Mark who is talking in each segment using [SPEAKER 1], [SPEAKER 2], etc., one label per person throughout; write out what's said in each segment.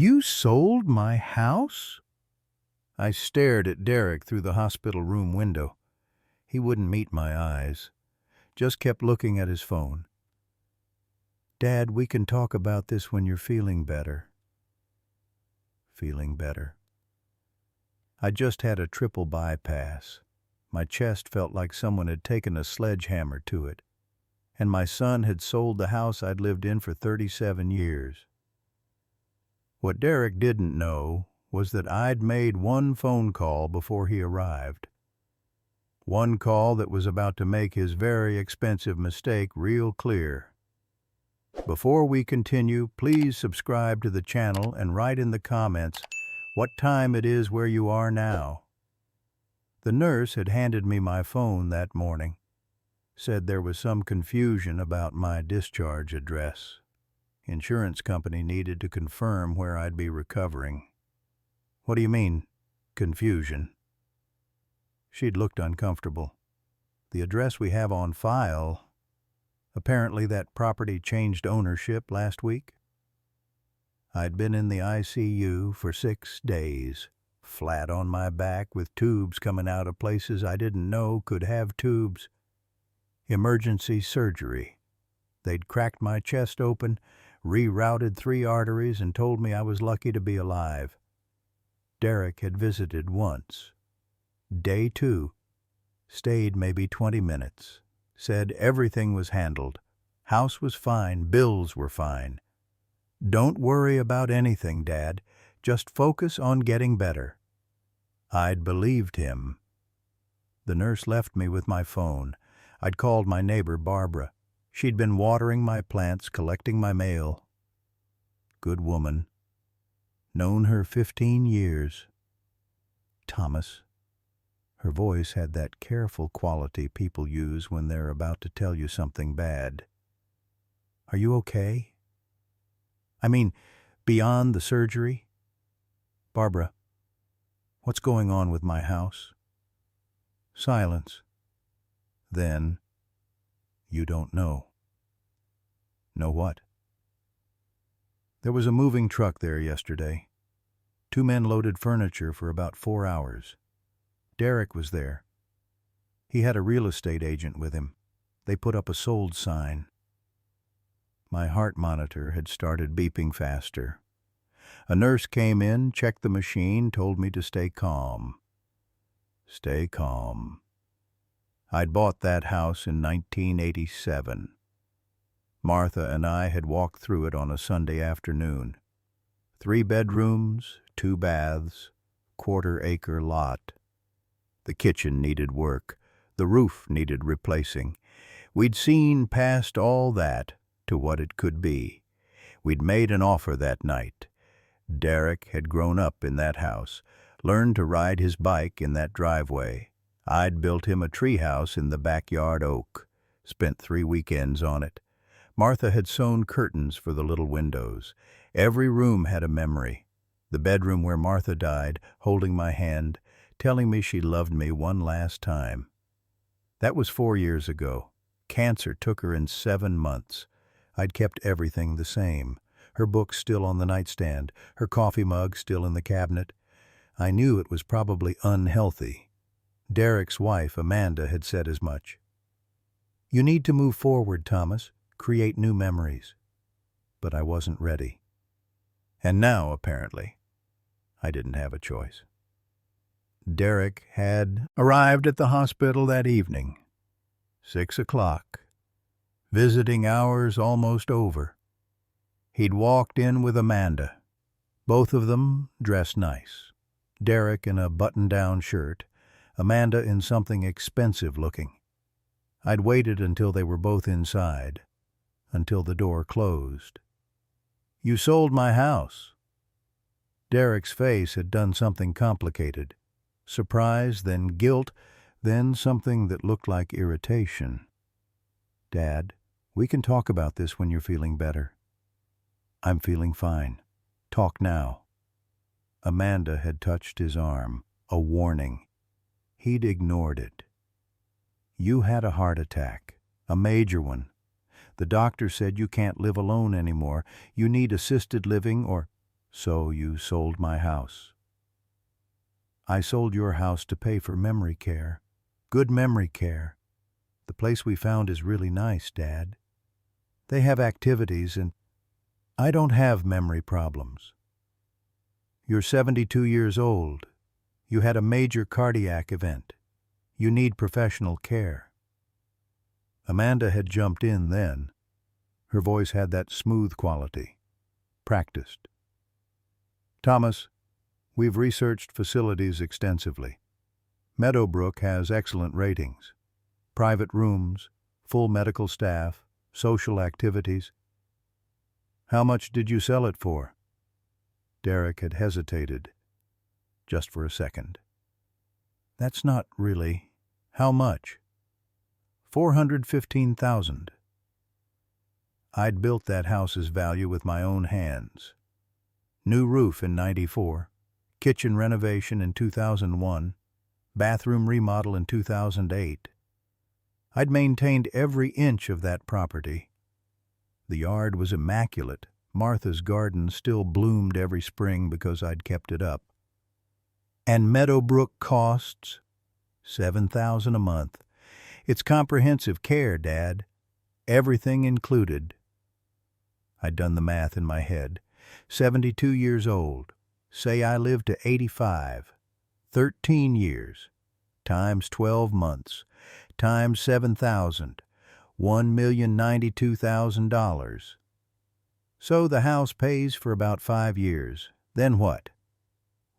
[SPEAKER 1] You sold my house? I stared at Derek through the hospital room window. He wouldn't meet my eyes, just kept looking at his phone. Dad, we can talk about this when you're feeling better. Feeling better. I just had a triple bypass. My chest felt like someone had taken a sledgehammer to it, and my son had sold the house I'd lived in for 37 years. What Derek didn't know was that I'd made one phone call before he arrived. One call that was about to make his very expensive mistake real clear. Before we continue, please subscribe to the channel and write in the comments what time it is where you are now. The nurse had handed me my phone that morning, said there was some confusion about my discharge address. Insurance company needed to confirm where I'd be recovering. What do you mean, confusion? She'd looked uncomfortable. The address we have on file, apparently that property changed ownership last week. I'd been in the ICU for 6 days, flat on my back with tubes coming out of places I didn't know could have tubes. Emergency surgery. They'd cracked my chest open, rerouted 3 arteries, and told me I was lucky to be alive. Derek had visited once. Day 2. Stayed maybe 20 minutes. Said everything was handled. House was fine, bills were fine. Don't worry about anything, Dad. Just focus on getting better. I'd believed him. The nurse left me with my phone. I'd called my neighbor, Barbara. She'd been watering my plants, collecting my mail. Good woman. Known her 15 years. Thomas. Her voice had that careful quality people use when they're about to tell you something bad. Are you okay? I mean, beyond the surgery? Barbara, what's going on with my house? Silence. Then, you don't know. Know what? There was a moving truck there yesterday. 2 men loaded furniture for about 4 hours. Derek was there. He had a real estate agent with him. They put up a sold sign. My heart monitor had started beeping faster. A nurse came in, checked the machine, told me to stay calm. Stay calm. I'd bought that house in 1987. Martha and I had walked through it on a Sunday afternoon. 3 bedrooms, 2 baths, 1/4-acre lot. The kitchen needed work. The roof needed replacing. We'd seen past all that to what it could be. We'd made an offer that night. Derek had grown up in that house, learned to ride his bike in that driveway. I'd built him a treehouse in the backyard oak, spent 3 weekends on it. Martha had sewn curtains for the little windows. Every room had a memory. The bedroom where Martha died, holding my hand, telling me she loved me one last time. That was 4 years ago. Cancer took her in 7 months. I'd kept everything the same. Her books still on the nightstand, her coffee mug still in the cabinet. I knew it was probably unhealthy. Derek's wife, Amanda, had said as much. You need to move forward, Thomas, create new memories. But I wasn't ready. And now, apparently, I didn't have a choice. Derek had arrived at the hospital that evening. 6 o'clock. Visiting hours almost over. He'd walked in with Amanda. Both of them dressed nice. Derek in a button-down shirt, Amanda in something expensive-looking. I'd waited until they were both inside, until the door closed. You sold my house. Derek's face had done something complicated. Surprise, then guilt, then something that looked like irritation. Dad, we can talk about this when you're feeling better. I'm feeling fine. Talk now. Amanda had touched his arm, a warning. He'd ignored it. You had a heart attack, a major one. The doctor said you can't live alone anymore. You need assisted living or... So you sold my house. I sold your house to pay for memory care. Good memory care. The place we found is really nice, Dad. They have activities and I don't have memory problems. You're 72 years old. You had a major cardiac event. You need professional care. Amanda had jumped in then. Her voice had that smooth quality. Practiced. Thomas, we've researched facilities extensively. Meadowbrook has excellent ratings. Private rooms, full medical staff, social activities. How much did you sell it for? Derek had hesitated, just for a second. That's not really. How much? $415,000. I'd built that house's value with my own hands. New roof in '94, kitchen renovation in 2001, bathroom remodel in 2008. I'd maintained every inch of that property. The yard was immaculate. Martha's garden still bloomed every spring because I'd kept it up. And Meadowbrook costs $7,000 a month. It's comprehensive care, Dad. Everything included. I'd done the math in my head. 72 years old. Say I lived to 85. 13 years. Times 12 months. Times 7,000. $1,092,000. So the house pays for about 5 years. Then what?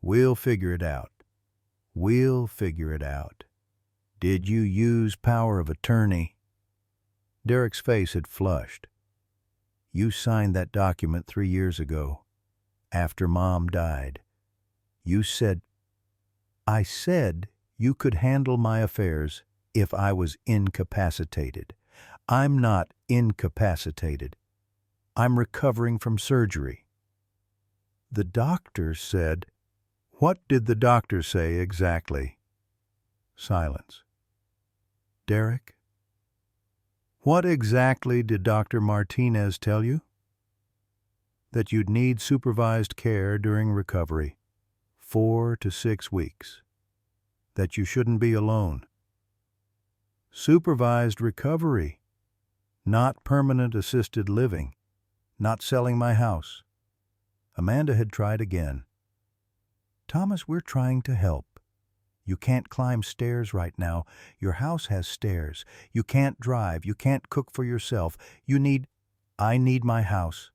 [SPEAKER 1] We'll figure it out. We'll figure it out. Did you use power of attorney? Derek's face had flushed. You signed that document 3 years ago, after Mom died. You said, I said you could handle my affairs if I was incapacitated. I'm not incapacitated. I'm recovering from surgery. The doctor said, What did the doctor say exactly? Silence. Derek? What exactly did Dr. Martinez tell you? That you'd need supervised care during recovery, 4 to 6 weeks. That you shouldn't be alone. Supervised recovery, not permanent assisted living, not selling my house. Amanda had tried again. Thomas, we're trying to help. You can't climb stairs right now. Your house has stairs. You can't drive. You can't cook for yourself. I need my house.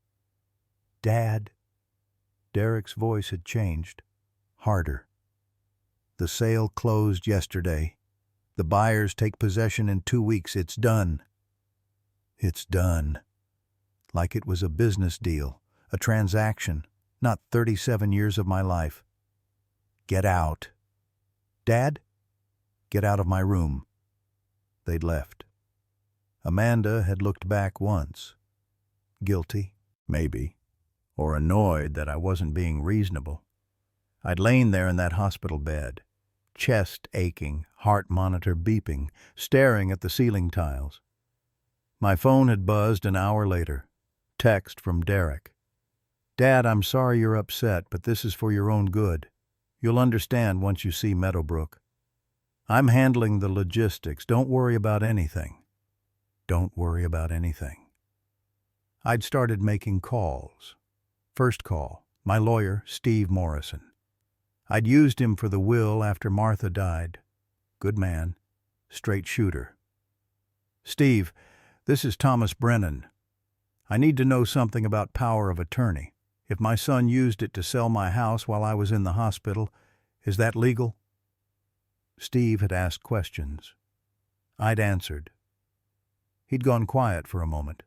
[SPEAKER 1] Dad. Derek's voice had changed. Harder. The sale closed yesterday. The buyers take possession in 2 weeks. It's done. It's done. Like it was a business deal, a transaction, not 37 years of my life. Get out. Dad, get out of my room. They'd left. Amanda had looked back once. Guilty, maybe, or annoyed that I wasn't being reasonable. I'd lain there in that hospital bed, chest aching, heart monitor beeping, staring at the ceiling tiles. My phone had buzzed an hour later. Text from Derek. Dad, I'm sorry you're upset, but this is for your own good. You'll understand once you see Meadowbrook. I'm handling the logistics. Don't worry about anything. Don't worry about anything. I'd started making calls. First call, my lawyer, Steve Morrison. I'd used him for the will after Martha died. Good man. Straight shooter. Steve, this is Thomas Brennan. I need to know something about power of attorney. If my son used it to sell my house while I was in the hospital, is that legal? Steve had asked questions. I'd answered. He'd gone quiet for a moment.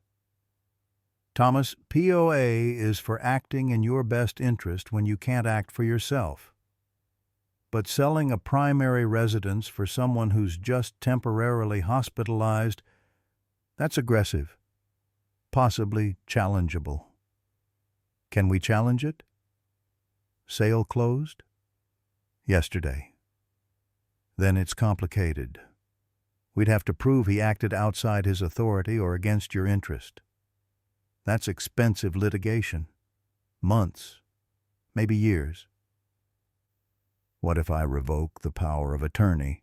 [SPEAKER 1] Thomas, POA is for acting in your best interest when you can't act for yourself. But selling a primary residence for someone who's just temporarily hospitalized, that's aggressive. Possibly challengeable. Can we challenge it? Sale closed? Yesterday. Then it's complicated. We'd have to prove he acted outside his authority or against your interest. That's expensive litigation. Months, maybe years. What if I revoke the power of attorney?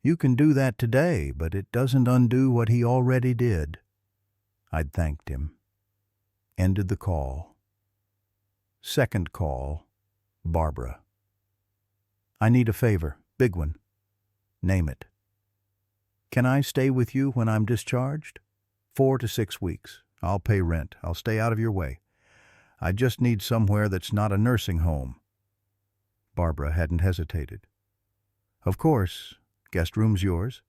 [SPEAKER 1] You can do that today, but it doesn't undo what he already did. I'd thanked him. Ended the call. Second call, Barbara. I need a favor, big one. Name it. Can I stay with you when I'm discharged? 4 to 6 weeks. I'll pay rent. I'll stay out of your way. I just need somewhere that's not a nursing home. Barbara hadn't hesitated. Of course, guest room's yours.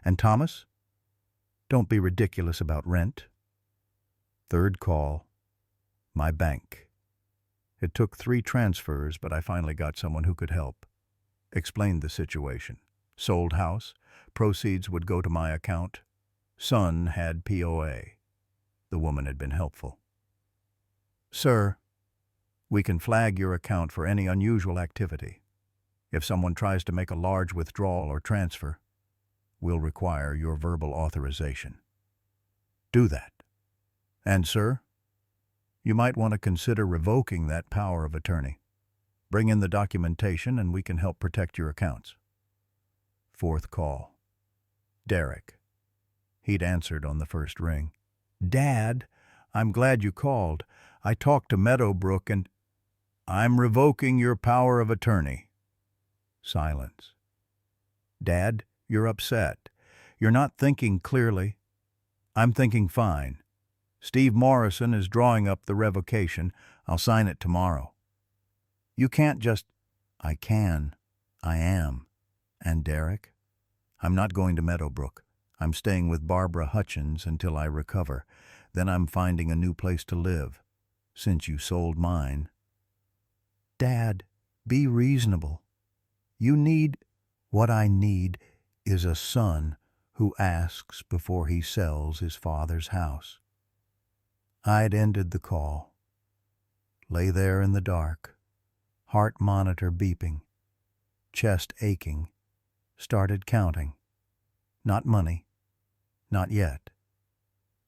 [SPEAKER 1] And Thomas? Don't be ridiculous about rent. Third call, my bank. It took 3 transfers, but I finally got someone who could help. Explained the situation. Sold house. Proceeds would go to my account. Son had POA. The woman had been helpful. Sir, we can flag your account for any unusual activity. If someone tries to make a large withdrawal or transfer, we'll require your verbal authorization. Do that. And, sir, you might want to consider revoking that power of attorney. Bring in the documentation and we can help protect your accounts. Fourth call. Derek. He'd answered on the first ring. Dad, I'm glad you called. I talked to Meadowbrook and I'm revoking your power of attorney. Silence. Dad, you're upset. You're not thinking clearly. I'm thinking fine. Steve Morrison is drawing up the revocation. I'll sign it tomorrow. You can't just... I can. I am. And Derek? I'm not going to Meadowbrook. I'm staying with Barbara Hutchins until I recover. Then I'm finding a new place to live, since you sold mine. Dad, be reasonable. You need... What I need is a son who asks before he sells his father's house. I'd ended the call. Lay there in the dark, heart monitor beeping, chest aching, started counting. Not money. Not yet.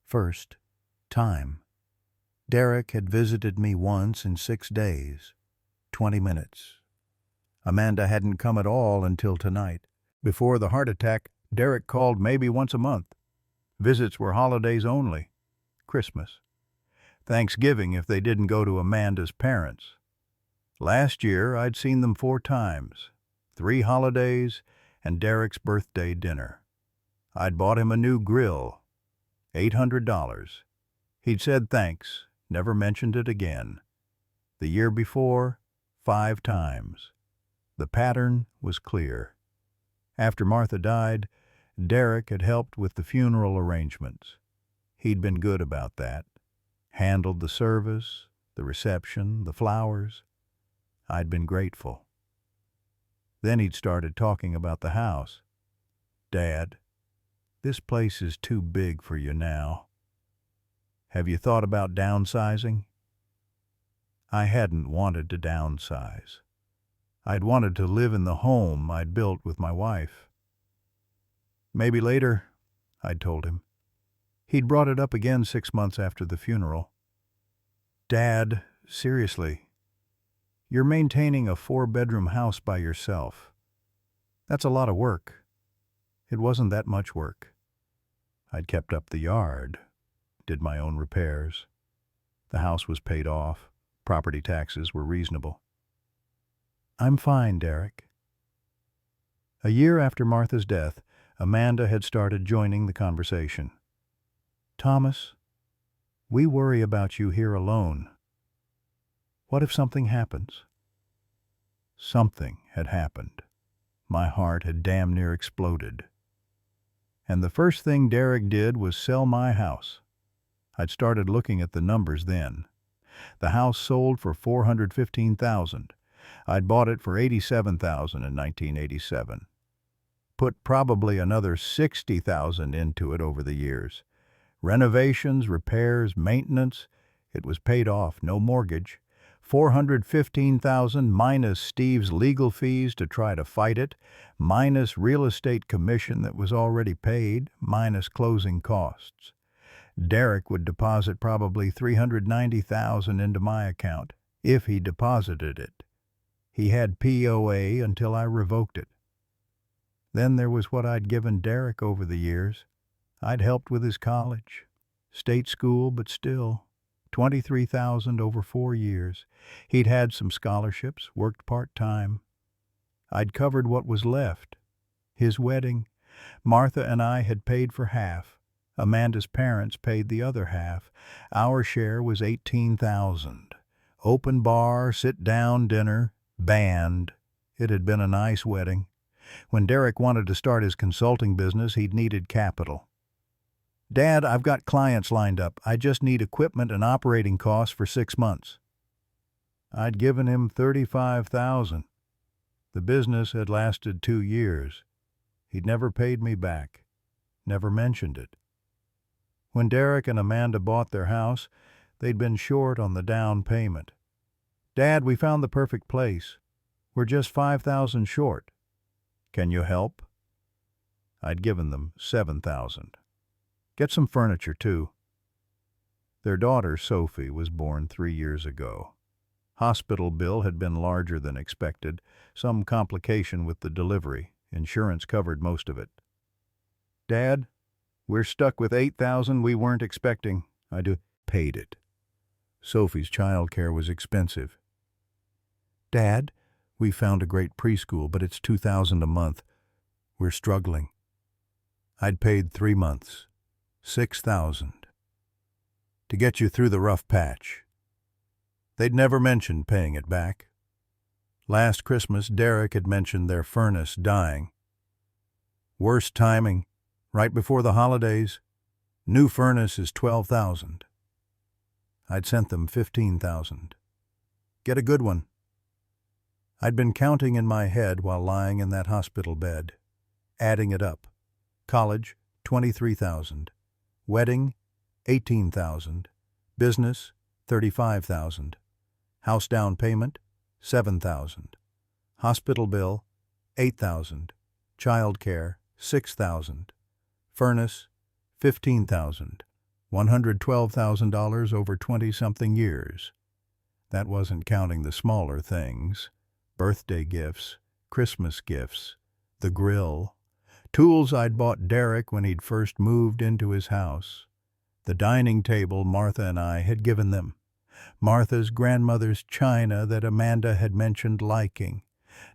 [SPEAKER 1] First, time. Derek had visited me once in 6 days, 20 minutes. Amanda hadn't come at all until tonight. Before the heart attack, Derek called maybe once a month. Visits were holidays only. Christmas. Thanksgiving if they didn't go to Amanda's parents. Last year, I'd seen them 4 times. 3 holidays and Derek's birthday dinner. I'd bought him a new grill. $800. He'd said thanks, never mentioned it again. The year before, 5 times. The pattern was clear. After Martha died, Derek had helped with the funeral arrangements. He'd been good about that. Handled the service, the reception, the flowers. I'd been grateful. Then he'd started talking about the house. Dad, this place is too big for you now. Have you thought about downsizing? I hadn't wanted to downsize. I'd wanted to live in the home I'd built with my wife. Maybe later, I'd told him. He'd brought it up again 6 months after the funeral. Dad, seriously, you're maintaining a 4-bedroom house by yourself. That's a lot of work. It wasn't that much work. I'd kept up the yard, did my own repairs. The house was paid off. Property taxes were reasonable. I'm fine, Derek. A year after Martha's death, Amanda had started joining the conversation. Thomas, we worry about you here alone. What if something happens? Something had happened. My heart had damn near exploded. And the first thing Derek did was sell my house. I'd started looking at the numbers then. The house sold for $415,000. I'd bought it for $87,000 in 1987. Put probably another $60,000 into it over the years. Renovations, repairs, maintenance. It was paid off, no mortgage. $415,000 minus Steve's legal fees to try to fight it, minus real estate commission that was already paid, minus closing costs. Derek would deposit probably $390,000 into my account. if he deposited it. He had POA until I revoked it. Then there was what I'd given Derek over the years. I'd helped with his college. State school, but still. $23,000 over 4 years. He'd had some scholarships, worked part-time. I'd covered what was left. His wedding. Martha and I had paid for half. Amanda's parents paid the other half. Our share was $18,000. Open bar, sit-down dinner, band. It had been a nice wedding. When Derek wanted to start his consulting business, he'd needed capital. "Dad, I've got clients lined up. I just need equipment and operating costs for 6 months." I'd given him $35,000. The business had lasted 2 years. He'd never paid me back. Never mentioned it. When Derek and Amanda bought their house, they'd been short on the down payment. "Dad, we found the perfect place. We're just $5,000 short. Can you help?" I'd given them $7,000. Get some furniture, too. Their daughter, Sophie, was born 3 years ago. Hospital bill had been larger than expected, some complication with the delivery. Insurance covered most of it. "Dad, we're stuck with $8,000 we weren't expecting." I paid it. Sophie's childcare was expensive. "Dad, we found a great preschool, but it's $2,000 a month. We're struggling." I'd paid 3 months. $6,000. To get you through the rough patch. They'd never mentioned paying it back. Last Christmas, Derek had mentioned their furnace dying. Worst timing, right before the holidays. New furnace is $12,000. I'd sent them $15,000. Get a good one. I'd been counting in my head while lying in that hospital bed, adding it up. College, $23,000. Wedding, $18,000. Business, $35,000. House down payment, $7,000. Hospital bill, $8,000. Child care, $6,000. Furnace, $15,000. $112,000 over 20-something years. That wasn't counting the smaller things. Birthday gifts, Christmas gifts, the grill. Tools I'd bought Derek when he'd first moved into his house. The dining table Martha and I had given them. Martha's grandmother's china that Amanda had mentioned liking,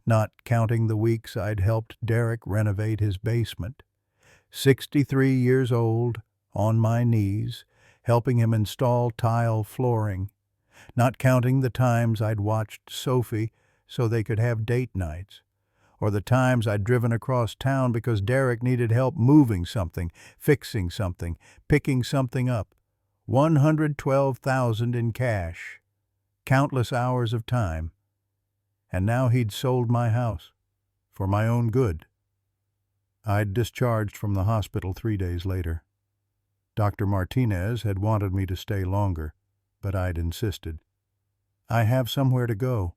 [SPEAKER 1] not counting the weeks I'd helped Derek renovate his basement. 63 years old, on my knees, helping him install tile flooring, not counting the times I'd watched Sophie so they could have date nights, or the times I'd driven across town because Derek needed help moving something, fixing something, picking something up. $112,000 in cash. Countless hours of time. And now he'd sold my house. For my own good. I'd discharged from the hospital 3 days later. Dr. Martinez had wanted me to stay longer, but I'd insisted. I have somewhere to go.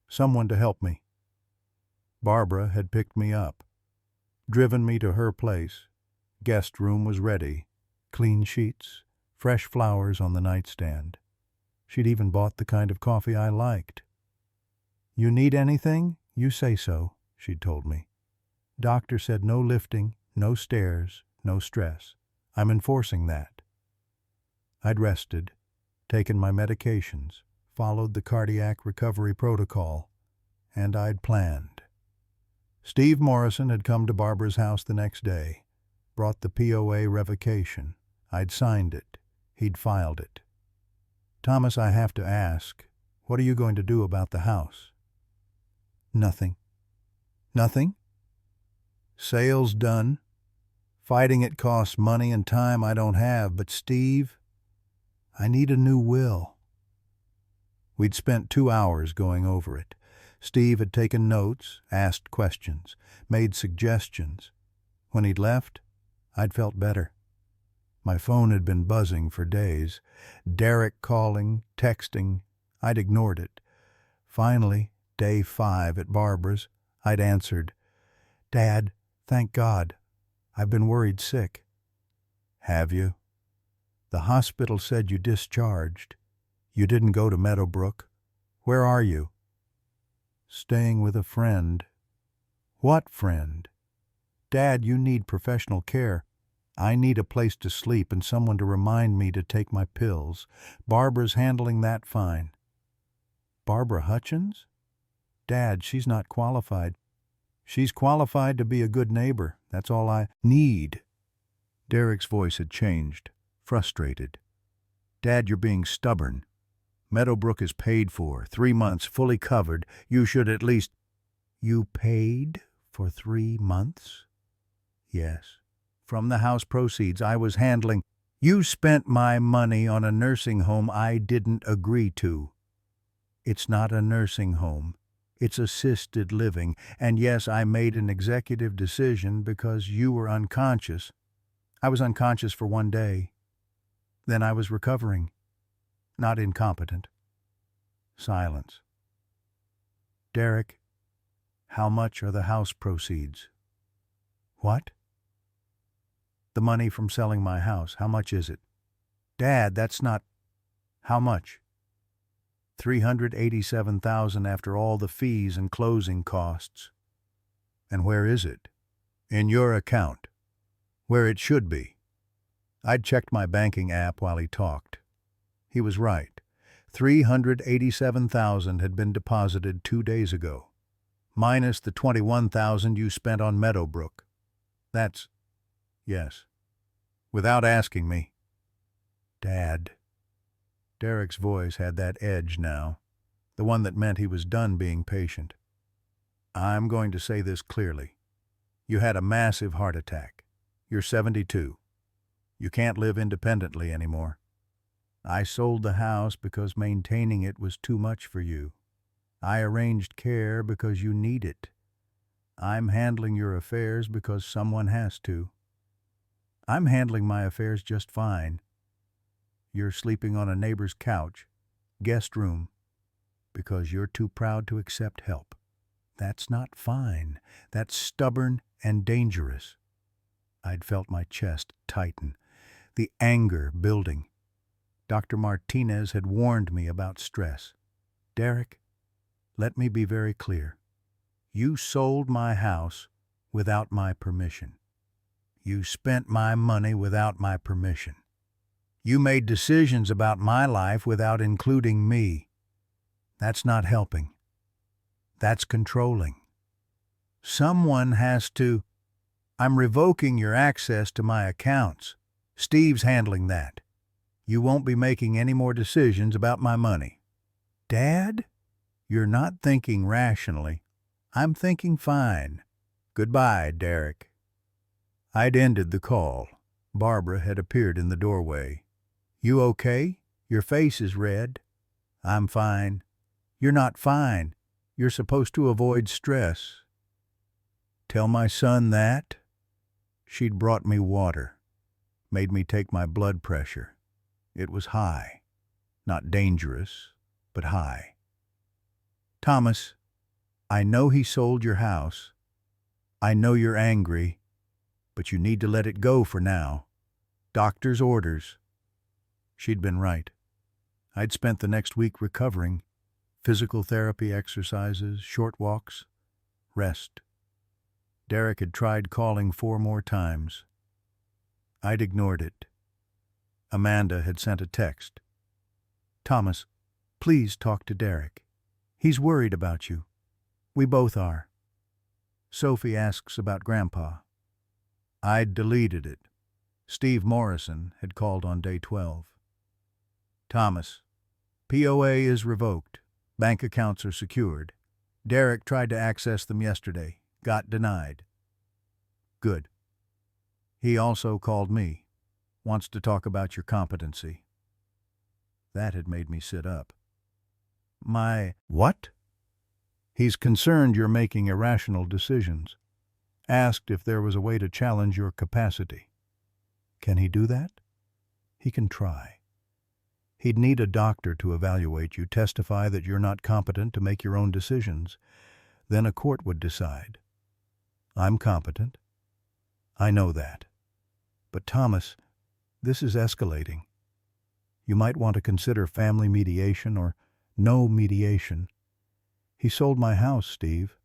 [SPEAKER 1] Someone to help me. Barbara had picked me up, driven me to her place. Guest room was ready, clean sheets, fresh flowers on the nightstand. She'd even bought the kind of coffee I liked. "You need anything? You say so," she'd told me. "Doctor said no lifting, no stairs, no stress. I'm enforcing that." I'd rested, taken my medications, followed the cardiac recovery protocol, and I'd planned. Steve Morrison had come to Barbara's house the next day, brought the POA revocation. I'd signed it. He'd filed it. "Thomas, I have to ask, what are you going to do about the house?" "Nothing." "Nothing?" "Sale's done. Fighting it costs money and time I don't have, but Steve, I need a new will." We'd spent 2 hours going over it. Steve had taken notes, asked questions, made suggestions. When he'd left, I'd felt better. My phone had been buzzing for days. Derek calling, texting. I'd ignored it. Finally, day 5 at Barbara's, I'd answered, "Dad, thank God. I've been worried sick." "Have you?" "The hospital said you discharged. You didn't go to Meadowbrook. Where are you? Staying with a friend. What friend? Dad, you need professional care. I need a place to sleep and someone to remind me to take my pills. Barbara's handling that fine. Barbara Hutchins? Dad, she's not qualified. She's qualified to be a good neighbor. That's all I need. Derek's voice had changed, frustrated. Dad, you're being stubborn. Meadowbrook is paid for, 3 months, fully covered. You should at least... You paid for 3 months? Yes. From the house proceeds I was handling. You spent my money on a nursing home I didn't agree to. It's not a nursing home. It's assisted living. And yes, I made an executive decision because you were unconscious. I was unconscious for 1 day. Then I was recovering. Not incompetent. Silence. Derek, how much are the house proceeds? What? The money from selling my house, how much is it? Dad, that's not... How much? $387,000 after all the fees and closing costs. And where is it? In your account. Where it should be. I'd checked my banking app while he talked. He was right. $387,000 had been deposited 2 days ago, minus the $21,000 you spent on Meadowbrook. That's... Yes. Without asking me. Dad. Derek's voice had that edge now, the one that meant he was done being patient. I'm going to say this clearly. You had a massive heart attack. You're 72. You can't live independently anymore. I sold the house because maintaining it was too much for you. I arranged care because you need it. I'm handling your affairs because someone has to. I'm handling my affairs just fine. You're sleeping on a neighbor's couch, guest room, because you're too proud to accept help. That's not fine. That's stubborn and dangerous. I'd felt my chest tighten, the anger building. Dr. Martinez had warned me about stress. Derek, let me be very clear. You sold my house without my permission. You spent my money without my permission. You made decisions about my life without including me. That's not helping. That's controlling. Someone has to... I'm revoking your access to my accounts. Steve's handling that. You won't be making any more decisions about my money. Dad, you're not thinking rationally. I'm thinking fine. Goodbye, Derek. I'd ended the call. Barbara had appeared in the doorway. You okay? Your face is red. I'm fine. You're not fine. You're supposed to avoid stress. Tell my son that? She'd brought me water, made me take my blood pressure. It was high. Not dangerous, but high. Thomas, I know he sold your house. I know you're angry, but you need to let it go for now. Doctor's orders. She'd been right. I'd spent the next week recovering. Physical therapy exercises, short walks, rest. Derek had tried calling 4 more times. I'd ignored it. Amanda had sent a text. Thomas, please talk to Derek. He's worried about you. We both are. Sophie asks about Grandpa. I'd deleted it. Steve Morrison had called on day 12. Thomas, POA is revoked. Bank accounts are secured. Derek tried to access them yesterday. Got denied. Good. He also called me. Wants to talk about your competency. That had made me sit up. My... What? He's concerned you're making irrational decisions. Asked if there was a way to challenge your capacity. Can he do that? He can try. He'd need a doctor to evaluate you, testify that you're not competent to make your own decisions. Then a court would decide. I'm competent. I know that. But Thomas, this is escalating. You might want to consider family mediation or No mediation. He sold my house, Steve,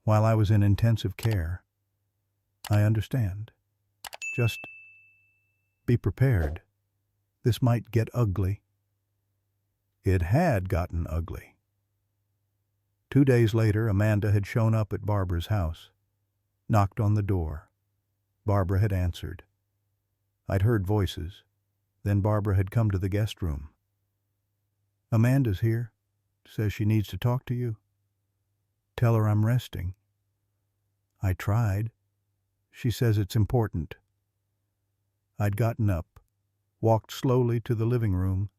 [SPEAKER 1] while I was in intensive care. I understand. Just be prepared. This might get ugly. It had gotten ugly. 2 days later, Amanda had shown up at Barbara's house, knocked on the door. Barbara had answered. I'd heard voices. Then Barbara had come to the guest room. Amanda's here. Says she needs to talk to you. Tell her I'm resting. I tried. She says it's important. I'd gotten up, walked slowly to the living room.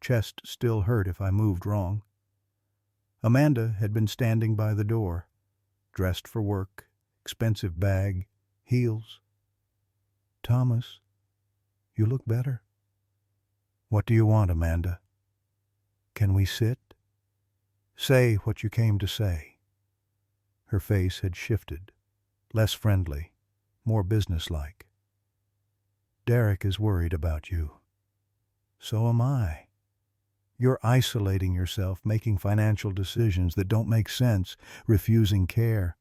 [SPEAKER 1] Chest still hurt if I moved wrong. Amanda had been standing by the door, dressed for work, expensive bag, heels. Thomas, you look better. What do you want, Amanda? Can we sit? Say what you came to say. Her face had shifted, less friendly, more businesslike. Derek is worried about you. So am I. You're isolating yourself, making financial decisions that don't make sense, refusing care.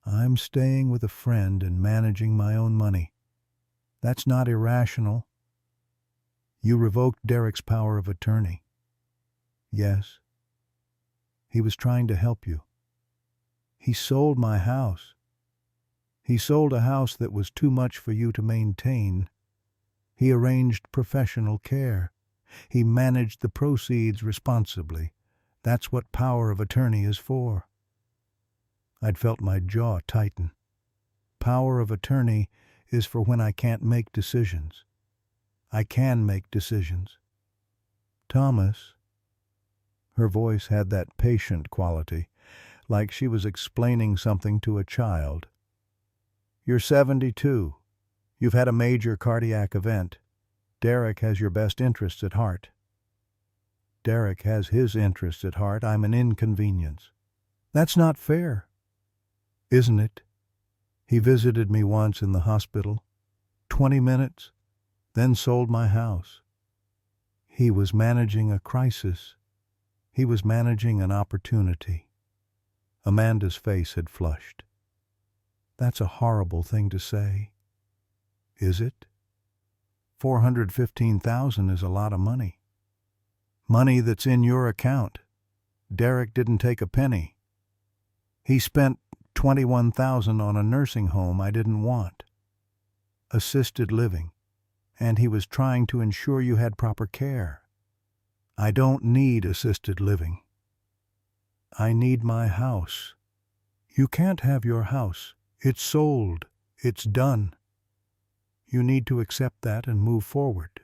[SPEAKER 1] I'm staying with a friend and managing my own money. That's not irrational. You revoked Derek's power of attorney. Yes. He was trying to help you. He sold my house. He sold a house that was too much for you to maintain. He arranged professional care. He managed the proceeds responsibly. That's what power of attorney is for. I'd felt my jaw tighten. Power of attorney is for when I can't make decisions. I can make decisions. Thomas. Her voice had that patient quality, like she was explaining something to a child. You're 72. You've had a major cardiac event. Derek has your best interests at heart. Derek has his interests at heart. I'm an inconvenience. That's not fair. Isn't it? He visited me once in the hospital. 20 minutes, then sold my house. He was managing a crisis. He was managing an opportunity. Amanda's face had flushed. That's a horrible thing to say. Is it? $415,000 is a lot of money. Money that's in your account. Derek didn't take a penny. He spent $21,000 on a nursing home I didn't want. Assisted living. And he was trying to ensure you had proper care. I don't need assisted living. I need my house. You can't have your house. It's sold. It's done. You need to accept that and move forward.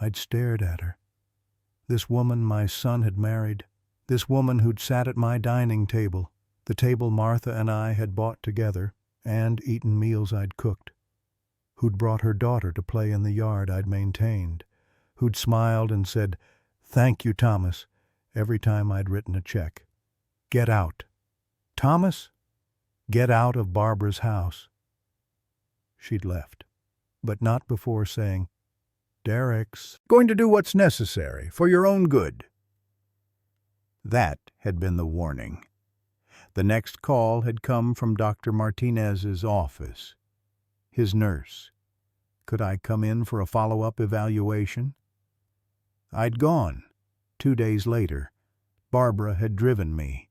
[SPEAKER 1] I'd stared at her. This woman my son had married. This woman who'd sat at my dining table, the table Martha and I had bought together, and eaten meals I'd cooked. Who'd brought her daughter to play in the yard I'd maintained. Who'd smiled and said, "Thank you, Thomas," every time I'd written a check. Get out. Thomas, get out of Barbara's house. She'd left, but not before saying, Derek's going to do what's necessary for your own good. That had been the warning. The next call had come from Dr. Martinez's office. His nurse. Could I come in for a follow-up evaluation? I'd gone. 2 days later, Barbara had driven me.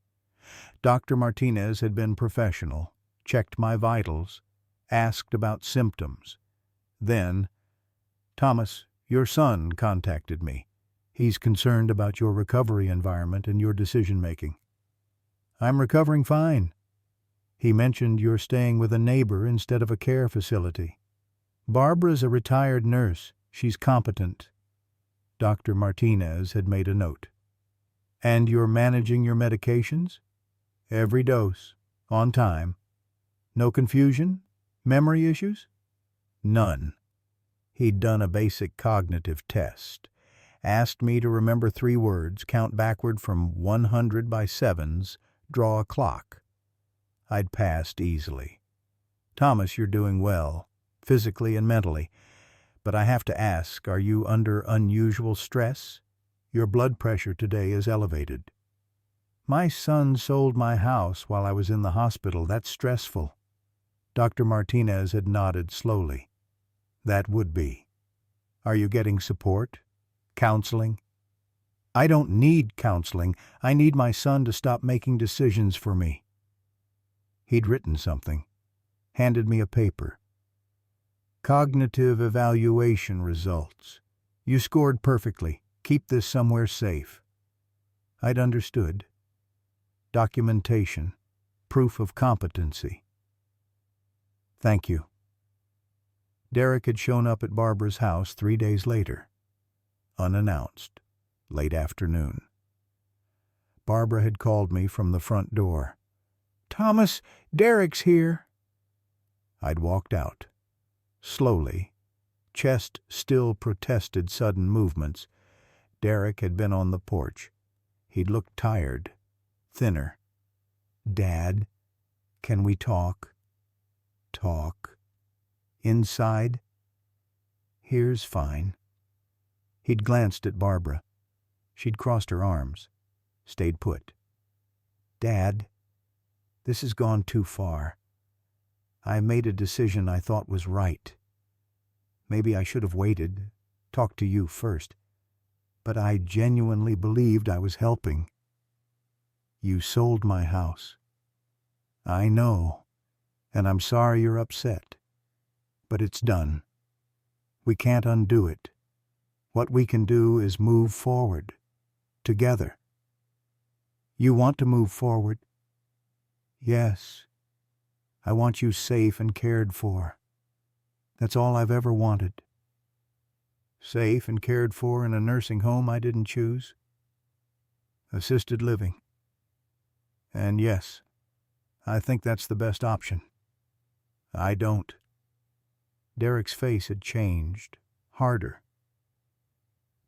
[SPEAKER 1] Dr. Martinez had been professional, checked my vitals, asked about symptoms. Then, Thomas, your son contacted me. He's concerned about your recovery environment and your decision-making. I'm recovering fine. He mentioned you're staying with a neighbor instead of a care facility. Barbara's a retired nurse. She's competent. Dr. Martinez had made a note. And you're managing your medications? Every dose, on time. No confusion? Memory issues? None. He'd done a basic cognitive test. Asked me to remember 3 words, count backward from 100 by 7s, draw a clock. I'd passed easily. Thomas, you're doing well, physically and mentally. But I have to ask, are you under unusual stress? Your blood pressure today is elevated. My son sold my house while I was in the hospital. That's stressful. Dr. Martinez had nodded slowly. That would be. Are you getting support? Counseling? I don't need counseling. I need my son to stop making decisions for me. He'd written something, handed me a paper. Cognitive evaluation results. You scored perfectly. Keep this somewhere safe. I'd understood. Documentation. Proof of competency. Thank you. Derek had shown up at Barbara's house 3 days later. Unannounced. Late afternoon. Barbara had called me from the front door. "Thomas, Derek's here." I'd walked out. Slowly. Chest still protested sudden movements. Derek had been on the porch. He'd looked tired. Thinner. "Dad, can we talk?" "Talk." "Inside?" "Here's fine." He'd glanced at Barbara. She'd crossed her arms. Stayed put. "Dad, this has gone too far. I made a decision I thought was right. Maybe I should have waited, talked to you first. But I genuinely believed I was helping. You sold my house. I know, and I'm sorry you're upset. But it's done. We can't undo it. What we can do is move forward. Together. You want to move forward? Yes. I want you safe and cared for. That's all I've ever wanted. Safe and cared for in a nursing home I didn't choose. Assisted living. And yes, I think that's the best option. I don't. Derek's face had changed. Harder.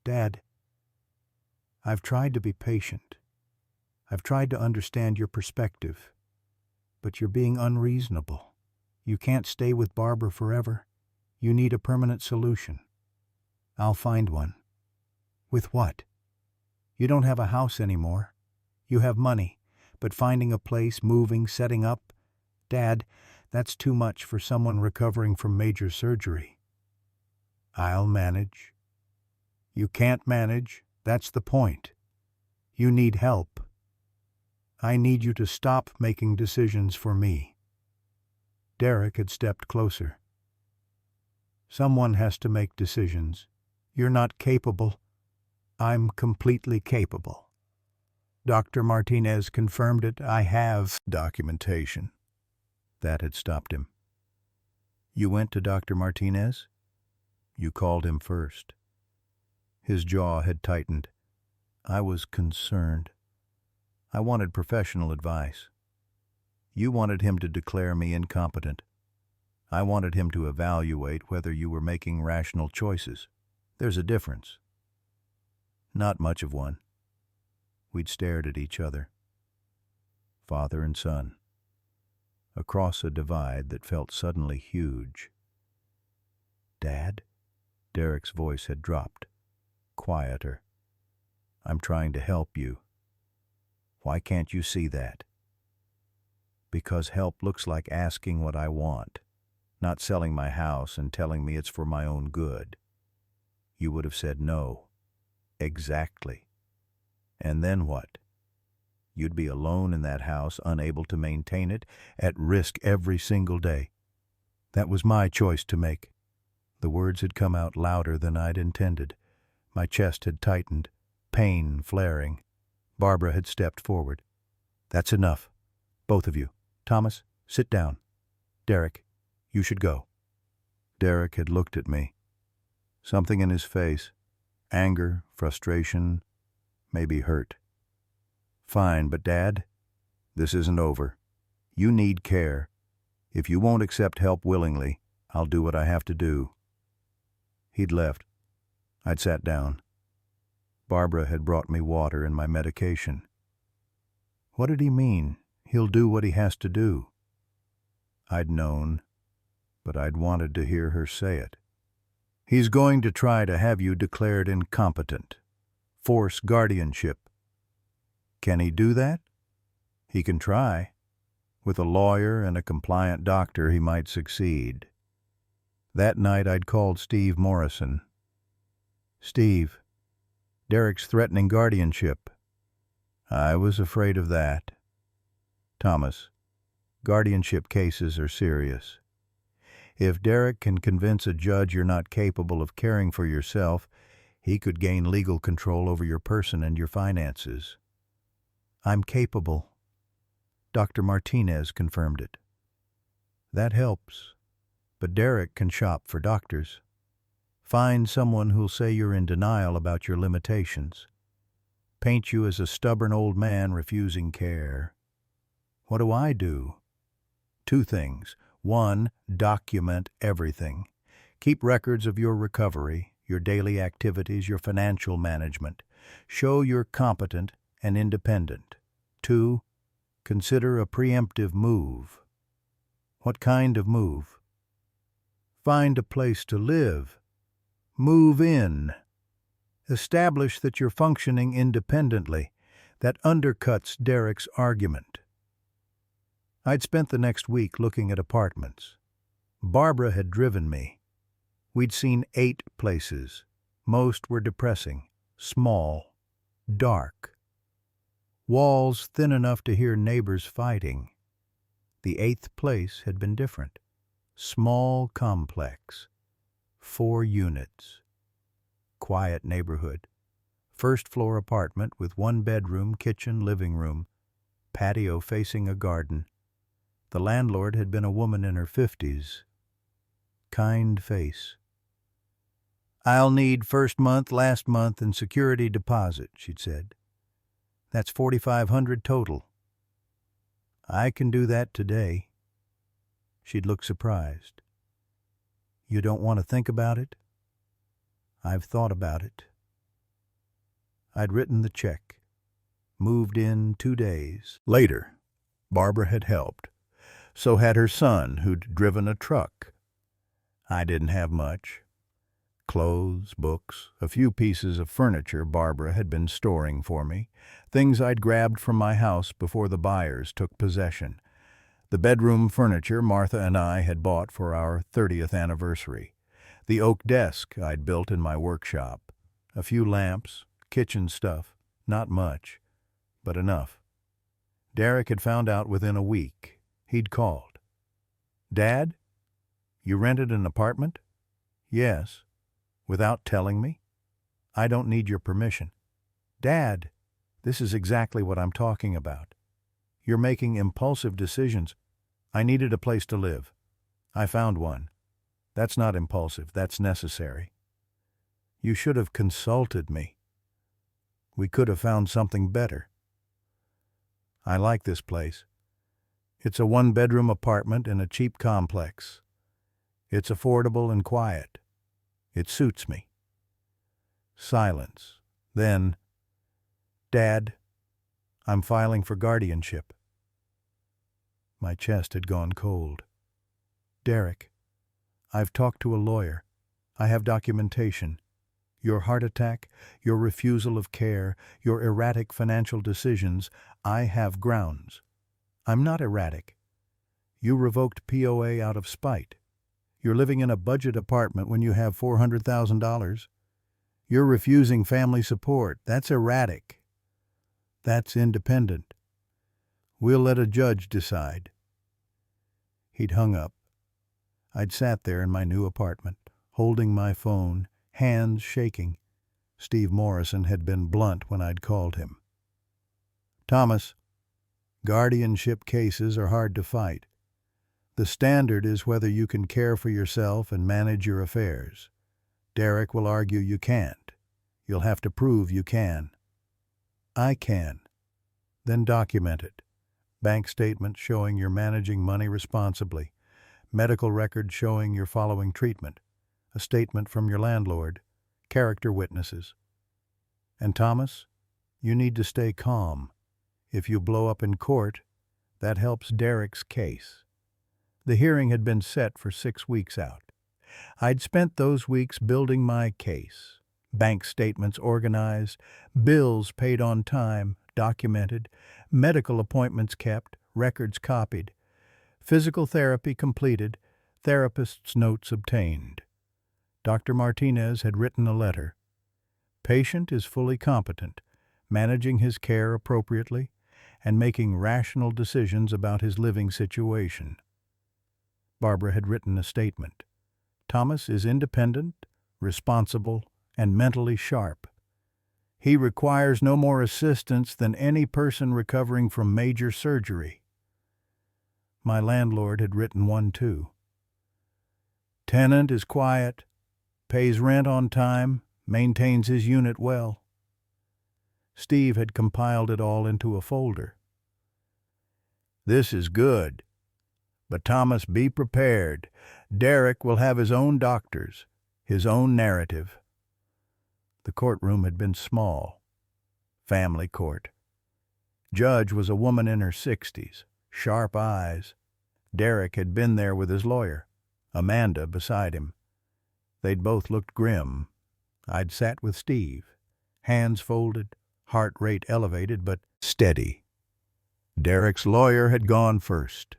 [SPEAKER 1] Dad, I've tried to be patient. I've tried to understand your perspective. But you're being unreasonable. You can't stay with Barbara forever. You need a permanent solution. I'll find one. With what? You don't have a house anymore. You have money, but finding a place, moving, setting up, Dad, that's too much for someone recovering from major surgery. I'll manage. You can't manage. That's the point. You need help. I need you to stop making decisions for me. Derek had stepped closer. Someone has to make decisions. You're not capable. I'm completely capable. Dr. Martinez confirmed it. I have documentation. That had stopped him. You went to Dr. Martinez? You called him first. His jaw had tightened. I was concerned. I wanted professional advice. You wanted him to declare me incompetent. I wanted him to evaluate whether you were making rational choices. There's a difference. Not much of one. We'd stared at each other. Father and son. Across a divide that felt suddenly huge. Dad? Derek's voice had dropped. Quieter. I'm trying to help you. Why can't you see that? Because help looks like asking what I want, not selling my house and telling me it's for my own good. You would have said no. Exactly. And then what? You'd be alone in that house, unable to maintain it, at risk every single day. That was my choice to make. The words had come out louder than I'd intended. My chest had tightened, pain flaring. Barbara had stepped forward. That's enough. Both of you. Thomas, sit down. Derek, you should go. Derek had looked at me. Something in his face. Anger, frustration, maybe hurt. Fine, but Dad, this isn't over. You need care. If you won't accept help willingly, I'll do what I have to do. He'd left. I'd sat down. Barbara had brought me water and my medication. What did he mean? He'll do what he has to do. I'd known, but I'd wanted to hear her say it. He's going to try to have you declared incompetent. force guardianship. Can he do that? He can try. With a lawyer and a compliant doctor, he might succeed. That night I'd called Steve Morrison. "Steve, Derek's threatening guardianship." "I was afraid of that." "Thomas, guardianship cases are serious. If Derek can convince a judge you're not capable of caring for yourself, he could gain legal control over your person and your finances." "I'm capable." Dr. Martinez confirmed it. "That helps. But Derek can shop for doctors. Find someone who'll say you're in denial about your limitations. Paint you as a stubborn old man refusing care. What do I do? 2 things. 1, document everything. Keep records of your recovery, your daily activities, your financial management. Show you're competent and independent. 2, consider a preemptive move. What kind of move? Find a place to live. Move in. Establish that you're functioning independently. That undercuts Derek's argument. I'd spent the next week looking at apartments. Barbara had driven me. We'd seen 8 places. Most were depressing, small, dark. Walls thin enough to hear neighbors fighting. The 8th place had been different. Small complex. 4 units. Quiet neighborhood. First-floor apartment with 1 bedroom, kitchen, living room. Patio facing a garden. The landlord had been a woman in her 50s. Kind face. "I'll need first month, last month, and security deposit," she'd said. "That's $4,500 total." "I can do that today." She'd look surprised. "You don't want to think about it?" "I've thought about it." I'd written the check. Moved in 2 days. Later, Barbara had helped. So had her son, who'd driven a truck. I didn't have much. Clothes, books, a few pieces of furniture Barbara had been storing for me, things I'd grabbed from my house before the buyers took possession. The bedroom furniture Martha and I had bought for our 30th anniversary. The oak desk I'd built in my workshop. A few lamps, kitchen stuff, not much, but enough. Derek had found out within a week. He'd called. "Dad, you rented an apartment?" "Yes." "Without telling me?" "I don't need your permission." "Dad, this is exactly what I'm talking about. You're making impulsive decisions." "I needed a place to live. I found one." "That's not impulsive, that's necessary." "You should have consulted me. We could have found something better." "I like this place. It's a 1-bedroom apartment in a cheap complex. It's affordable and quiet. It suits me." Silence. Then, "Dad, I'm filing for guardianship." My chest had gone cold. "Derek, I've talked to a lawyer. I have documentation. Your heart attack, your refusal of care, your erratic financial decisions, I have grounds. I'm not erratic. You revoked POA out of spite. You're living in a budget apartment when you have $400,000. You're refusing family support. That's erratic. That's independent. We'll let a judge decide." He'd hung up. I'd sat there in my new apartment, holding my phone, hands shaking. Steve Morrison had been blunt when I'd called him. "Thomas, guardianship cases are hard to fight. The standard is whether you can care for yourself and manage your affairs. Derek will argue you can't. You'll have to prove you can." "I can." "Then document it. Bank statement showing you're managing money responsibly. Medical record showing you're following treatment. A statement from your landlord. Character witnesses. And Thomas, you need to stay calm. If you blow up in court, that helps Derek's case." The hearing had been set for 6 weeks out. I'd spent those weeks building my case. Bank statements organized, bills paid on time, documented, medical appointments kept, records copied, physical therapy completed, therapist's notes obtained. Dr. Martinez had written a letter. Patient is fully competent, managing his care appropriately, and making rational decisions about his living situation. Barbara had written a statement. Thomas is independent, responsible, and mentally sharp. He requires no more assistance than any person recovering from major surgery. My landlord had written one too. Tenant is quiet, pays rent on time, maintains his unit well. Steve had compiled it all into a folder. This is good. But Thomas, be prepared. Derek will have his own doctors, his own narrative. The courtroom had been small. Family court. Judge was a woman in her 60s, sharp eyes. Derek had been there with his lawyer, Amanda beside him. They'd both looked grim. I'd sat with Steve, hands folded, heart rate elevated but steady. Derek's lawyer had gone first.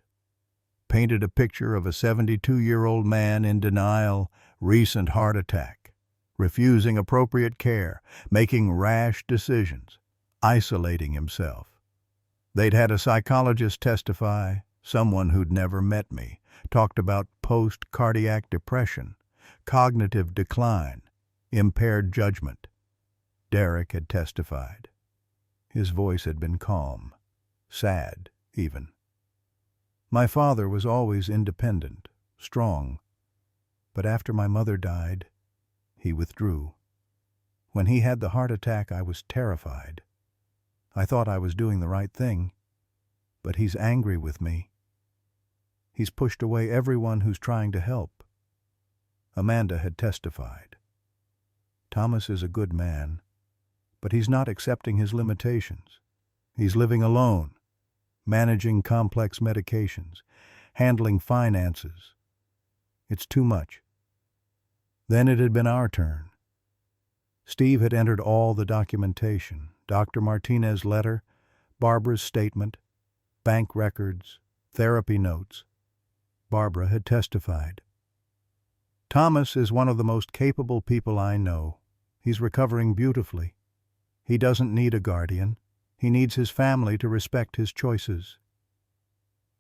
[SPEAKER 1] Painted a picture of a 72-year-old man in denial, recent heart attack, refusing appropriate care, making rash decisions, isolating himself. They'd had a psychologist testify, someone who'd never met me, talked about post-cardiac depression, cognitive decline, impaired judgment. Derek had testified. His voice had been calm, sad even. My father was always independent, strong, but after my mother died, he withdrew. When he had the heart attack, I was terrified. I thought I was doing the right thing, but he's angry with me. He's pushed away everyone who's trying to help. Amanda had testified. Thomas is a good man, but he's not accepting his limitations. He's living alone, managing complex medications, handling finances. It's too much. Then it had been our turn. Steve had entered all the documentation, Dr. Martinez's letter, Barbara's statement, bank records, therapy notes. Barbara had testified. Thomas is one of the most capable people I know. He's recovering beautifully. He doesn't need a guardian. He needs his family to respect his choices.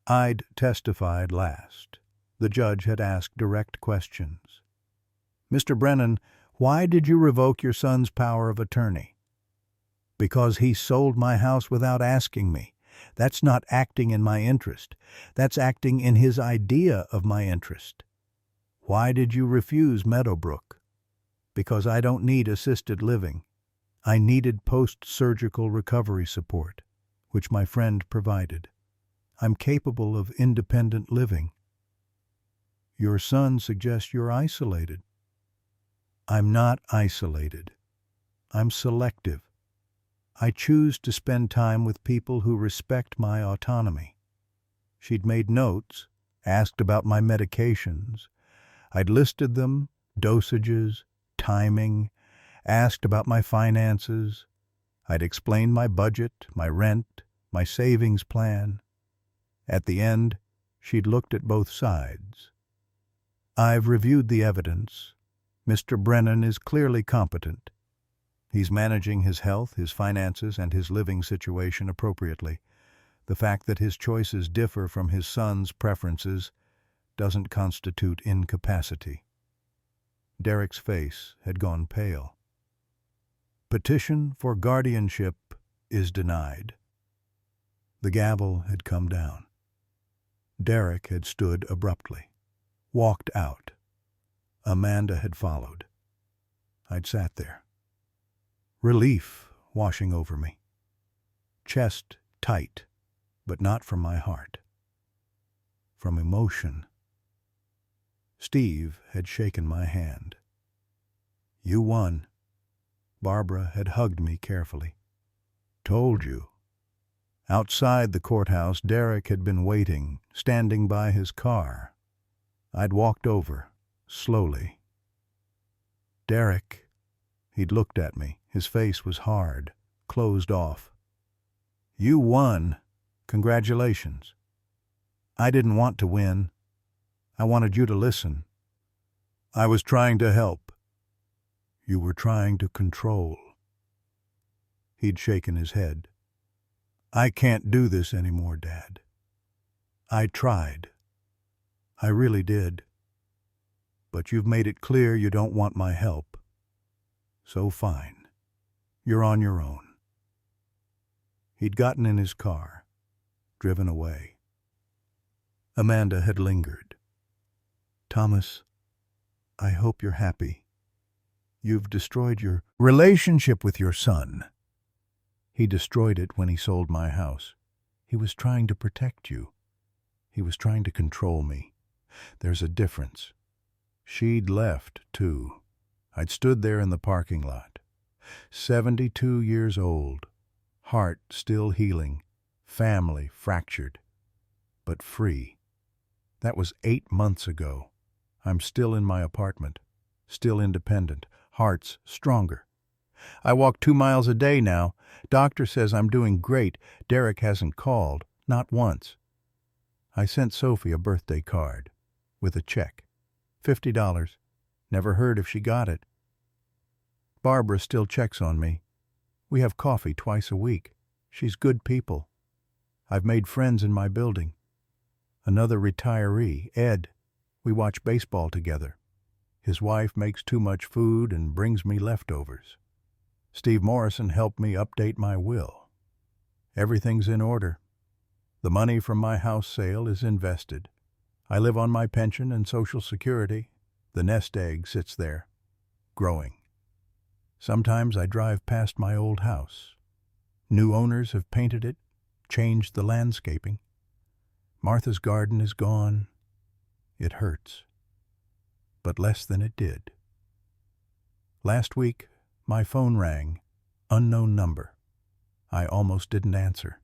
[SPEAKER 1] I'd testified last. The judge had asked direct questions. Mr. Brennan, why did you revoke your son's power of attorney? Because he sold my house without asking me. That's not acting in my interest. That's acting in his idea of my interest. Why did you refuse Meadowbrook? Because I don't need assisted living. I needed post-surgical recovery support, which my friend provided. I'm capable of independent living. Your son suggests you're isolated. I'm not isolated. I'm selective. I choose to spend time with people who respect my autonomy. She'd made notes, asked about my medications. I'd listed them, dosages, timing, asked about my finances. I'd explained my budget, my rent, my savings plan. At the end, she'd looked at both sides. I've reviewed the evidence. Mr. Brennan is clearly competent. He's managing his health, his finances, and his living situation appropriately. The fact that his choices differ from his son's preferences doesn't constitute incapacity. Derek's face had gone pale. Petition for guardianship is denied. The gavel had come down. Derek had stood abruptly, walked out. Amanda had followed. I'd sat there. Relief washing over me. Chest tight, but not from my heart. From emotion. Steve had shaken my hand. You won. Barbara had hugged me carefully. Told you. Outside the courthouse, Derek had been waiting, standing by his car. I'd walked over, slowly. Derek, He'd looked at me. His face was hard, closed off. "You won. Congratulations." "I didn't want to win. I wanted you to listen." "I was trying to help." "You were trying to control." He'd shaken his head. "I can't do this anymore, Dad. I tried. I really did. But you've made it clear you don't want my help. So fine. You're on your own." He'd gotten in his car, driven away. Amanda had lingered. "Thomas, I hope you're happy. You've destroyed your relationship with your son." "He destroyed it when he sold my house. He was trying to protect you. He was trying to control me. There's a difference." She'd left, too. I'd stood there in the parking lot. 72 years old, heart still healing, family fractured, but free. That was 8 months ago. I'm still in my apartment, still independent, heart's stronger. I walk 2 miles a day now. Doctor says I'm doing great. Derek hasn't called, not once. I sent Sophie a birthday card with a check. $50. Never heard if she got it. Barbara still checks on me. We have coffee twice a week. She's good people. I've made friends in my building. Another retiree, Ed. We watch baseball together. His wife makes too much food and brings me leftovers. Steve Morrison helped me update my will. Everything's in order. The money from my house sale is invested. I live on my pension and Social Security. The nest egg sits there, growing. Sometimes I drive past my old house. New owners have painted it, changed the landscaping. Martha's garden is gone. It hurts, but less than it did. Last week, my phone rang, unknown number. I almost didn't answer.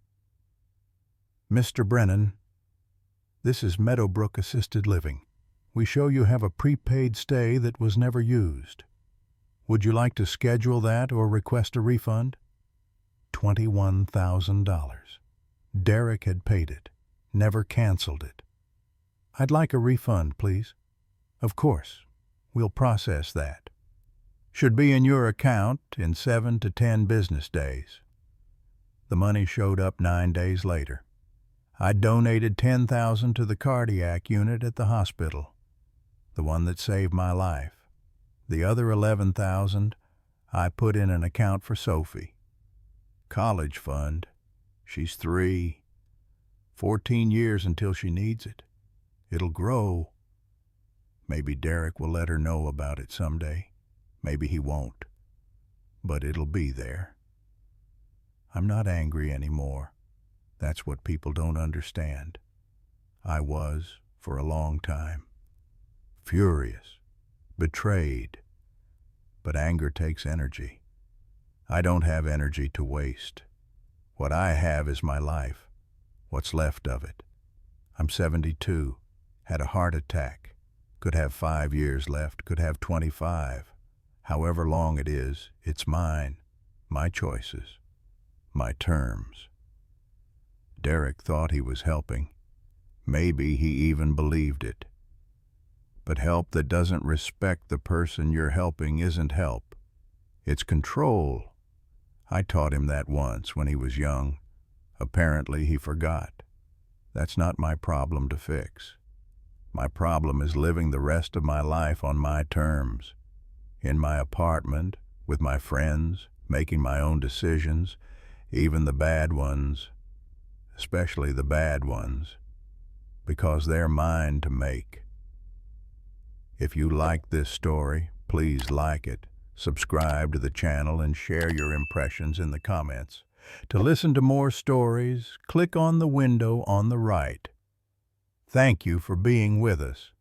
[SPEAKER 1] "Mr. Brennan, this is Meadowbrook Assisted Living. We show you have a prepaid stay that was never used. Would you like to schedule that or request a refund?" $21,000. Derek had paid it, never canceled it. "I'd like a refund, please." "Of course. We'll process that. Should be in your account in 7 to 10 business days." The money showed up 9 days later. I donated $10,000 to the cardiac unit at the hospital, the one that saved my life. The other $11,000 I put in an account for Sophie. College fund. She's 3. 14 years until she needs it. It'll grow. Maybe Derek will let her know about it someday. Maybe he won't. But it'll be there. I'm not angry anymore. That's what people don't understand. I was for a long time. Furious, betrayed. But anger takes energy. I don't have energy to waste. What I have is my life, what's left of it. I'm 72, had a heart attack, could have 5 years left, could have 25. However long it is, it's mine, my choices, my terms. Derek thought he was helping. Maybe he even believed it. But help that doesn't respect the person you're helping isn't help. It's control. I taught him that once when he was young. Apparently he forgot. That's not my problem to fix. My problem is living the rest of my life on my terms. In my apartment, with my friends, making my own decisions, even the bad ones, especially the bad ones, because they're mine to make. If you like this story, please like it, subscribe to the channel, and share your impressions in the comments. To listen to more stories, click on the window on the right. Thank you for being with us.